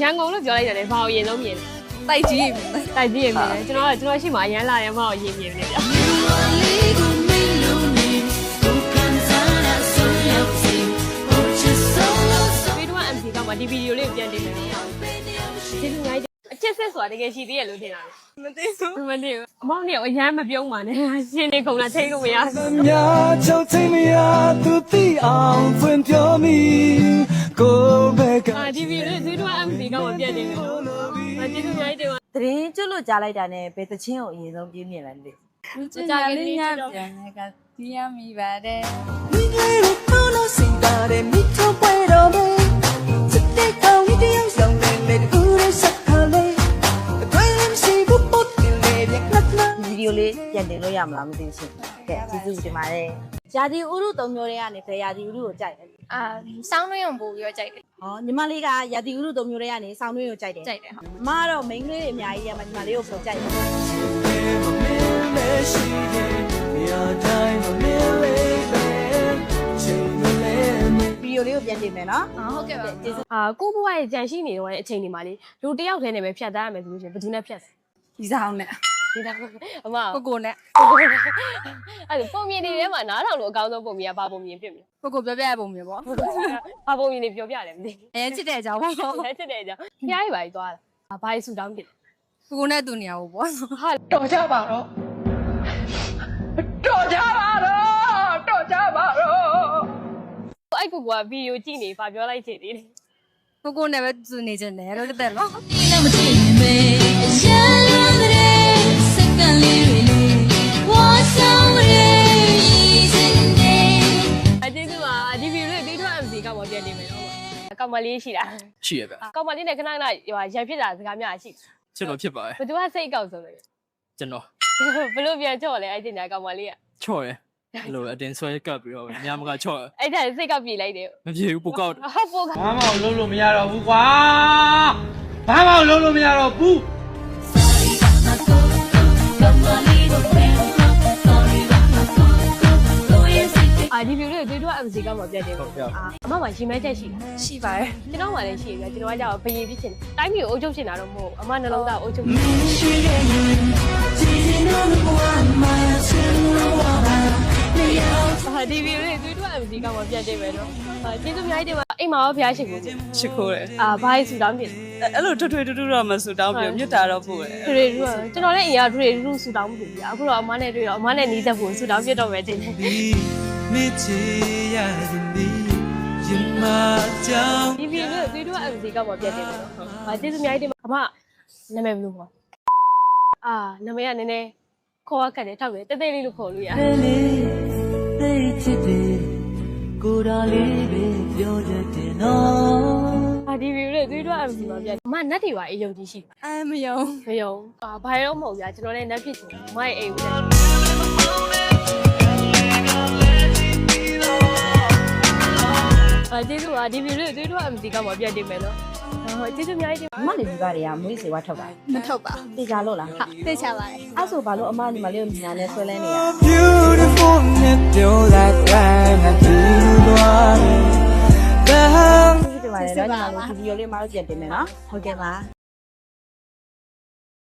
ရန်ကုန်လို့ပြောလိုက်တယ်ဘာကိုရင်ဆုံးမြင်လဲ တိုက်ကြီးတိုက်ကြီးရင်မြင်တယ်ကျွန်တော်ရှိမှအရန်လာတယ်ဘာကိုရင်မြင်နေဗျာMC ကမှဒီဗီဒီယိုလေးကိုပြန်တင်မယ်ကျေးဇူးများအချက်ဆက်ဆိုတာတကယ်ရှိသေးရလို့ထင်တာမသိဘူးမသိဘူးအမောင်နေအရန်မပြုံးပါနဲ့ရှင်နေကုန်လာထိလို့မရဘူးမြာချုံချင်းမရသူသိအောင်ဖွင့်ပြောမိကိုဘက်ကဒီဗီဒီယိုလေးသွေးထွား MC ကမှပြန်တင်မယ်ကျေးဇူးများတင်ပါတရင်ကျွတ်လို့ကြားလိုက်တာနဲ့ဘယ်တချင်းကိုအရင်ဆုံးပြင်းမြင်လဲလေကြာကလေးညပြန်ကတီးရမိပါတယ်မိလေးကိုလို့စိတ်ပါတယ်မိချပွဲတော်မေစတဲ့ကောင်းဒီရောက်ဆောင်နေဦးရစခါလေးအတွေ့အကြုံရှိဖို့ပို့တယ်လေကနတ်နာဗီဒီယိုလေးပြန်တင်လို့ရမလားမသိဘူးရှင်ကဲကျေးဇူးတင်ပါတယ်ရာသီဥတု၃မျိုးတွေကနေဘယ်ရာသီဥတုကိုကြိုက်လဲစောင်းနှွေးရုံပို့ပြီးတော့ကြိုက်တယ်ဟောညီမလေးကရာသီဥတု၃မျိုးတွေကနေစောင်းနှွေးကိုကြိုက်တယ်ဟုတ်အမကတော့မိန်းကလေးတွေအများကြီးရမှာညီမလေးကိုပုံကြိုက်တယ်ဗီဒီယိုလေးကိုပြန်တင်မယ်နော်ဟုတ်ကဲ့ပါကိုဘွားရဲ့ကြံရှိနေတော့တဲ့အချိန်ဒီမှာလေလူတယောက်တည်းနဲ့ပဲဖြတ်သားရမယ်ဆိုလို့ရှိရင်ဘယ်သူနဲ့ဖြတ်ဒီစားအောင်နဲ့ဒီတော့အမကိုနဲ့အဲ့ပုံမြင်တွေထဲမှာနားထောင်လို့အကောင်းဆုံးပုံမြင်ကဘာပုံမြင်ဖြစ်မလဲကိုပြောပြရပုံမျိုးပေါ့ဘာပုံမြင်တွေပြောပြတယ်မသိအရင်ချစ်တဲ့အကြောင်းပေါ့ချစ်တဲ့အကြောင်းဖျားရီပါကြီးသွားတာဘာကြီးဆူတောင်းဖြစ်ကိုနဲ့သူနေရာကိုပေါ့ဟာတော်ကြပါတော့တော်ကြပါတော့အဲ့ကိုကဗီဒီယိုကြည့်နေဘာပြောလိုက်ချင်သေးလဲကိုနဲ့ပဲသူနေချင်တယ်တော့တက်လို့မကြည့်မေးရန်တဲ့စက္ကန့်လေးတွေဝါဆောင်ရဲစင်တဲ့အကျေးဇူးပါဒီဗီဒီယိုလေးပြီးတော့ MC ကမှပြန်နေမယ်နော်ကောင်မလေးရှိတာရှိရဗျကောင်မလေးနဲ့ခဏရံဖြစ်တာစကားများရှိကျွန်တော်ဖြစ်ပါရဲ့ဘသူကစိတ်အကောက်ဆုံးလဲကျွန်တော်ဘလို့ပြန်ချော့လဲအဲ့ဒီညာကောင်မလေးကချော့ရအဲ့လိုအတင်းဆွဲကပ်ပြီးတော့ညမကချော့အဲ့ဒါစိတ်ကပြေးလိုက်တယ်မပြေဘူးပိုကောက်ဟုတ်ပိုကောက်ဘာမှလုံးလို့မရတော့ဘူးကွာဘာမှလုံးလို့မရတော့ဘူးဒီဗီဒီယိုလေးတွေ့တော့ MC ကမှပြန်တယ်ပေါ့အမကရှင်မဲချက်ရှိပါတယ်ကျွန်တော်မှလည်းရှိရကျွန်တော်ကကြောက်ဘယင်ဖြစ်ချင်တိုင်းပြည်ကိုအုပ်ချုပ်ချင်တာတော့မဟုတ်အမနှလုံးသားအုပ်ချုပ်ဒီဗီဒီယိုလေးတွေ့တော့ MC ကမှပြန်တယ်ပဲနော်ကျေးဇူးအများကြီးတင်ပါအိမ်မှာရောဖျားရှိကိုချစ်ခိုးတယ်ဘာကြီးဆူတောင်းပြင်အဲ့လိုထွတ်ထွေတူတူတော့မဆူတောင်းပြင်မြတ်တာတော့ပို့တယ်ထွေတူကျွန်တော်လည်းအရင်ကထွေတူဆူတောင်းမှုပြအခုတော့အမနဲ့တွေ့တော့အမနဲ့နီးစပ်ဖို့ဆူတောင်းပြတော့မယ်တင်တယ်မေချေရသည်ရင်မကြောင်ဒီဗီဒီယိုတွေ့တော့ MC ကမှပြန်တယ်ပဲနော်ကျေးဇူးအများကြီးတင်ပါအမနာမည်ဘယ်လိုခေါ်နာမည်ကနည်းနည်းခေါ်ရခက်တယ်ထောက်တယ်တဲလေးလို့ခေါ်လို့ရတယ်သိချစ်တယ်ကိုယ်တော်လေးပဲပြောတတ်တယ်နော်ဒီဗီဒီယိုလေးတွေ့တော့ MC မှာပြန်အမနတ်တွေပါအေးယုံကြည်ရှိမယုံဘာရောမဟုတ်ဗျာကျွန်တော်လည်းနတ်ဖြစ်ချင်အမရဲ့အိမ်ကိုကျေးဇူးပါဒီဗီဒီယိုလေးတွေ့တော့ MC ကမှပြန်တင်မယ်နော်ကျေးဇူးအများကြီးတင်အမလေးဒီကတွေကမွေးစေဝါထုတ်ပါမထုတ်ပါတေချာလို့လားဟုတ်တေချာပါတယ်အဲ့ဆိုဘာလို့အမညီမလေးကိုညာနဲ့ဆွဲလဲနေရ Beautiful နဲ့ပြောလိုက်တိုင်းငါကြည့်သွားတယ်ဒီမှာလည်းတော့ညီမလေးဗီဒီယိုလေးမလို့ပြန်တင်မယ်နော်ဟုတ်ကဲ့ပါ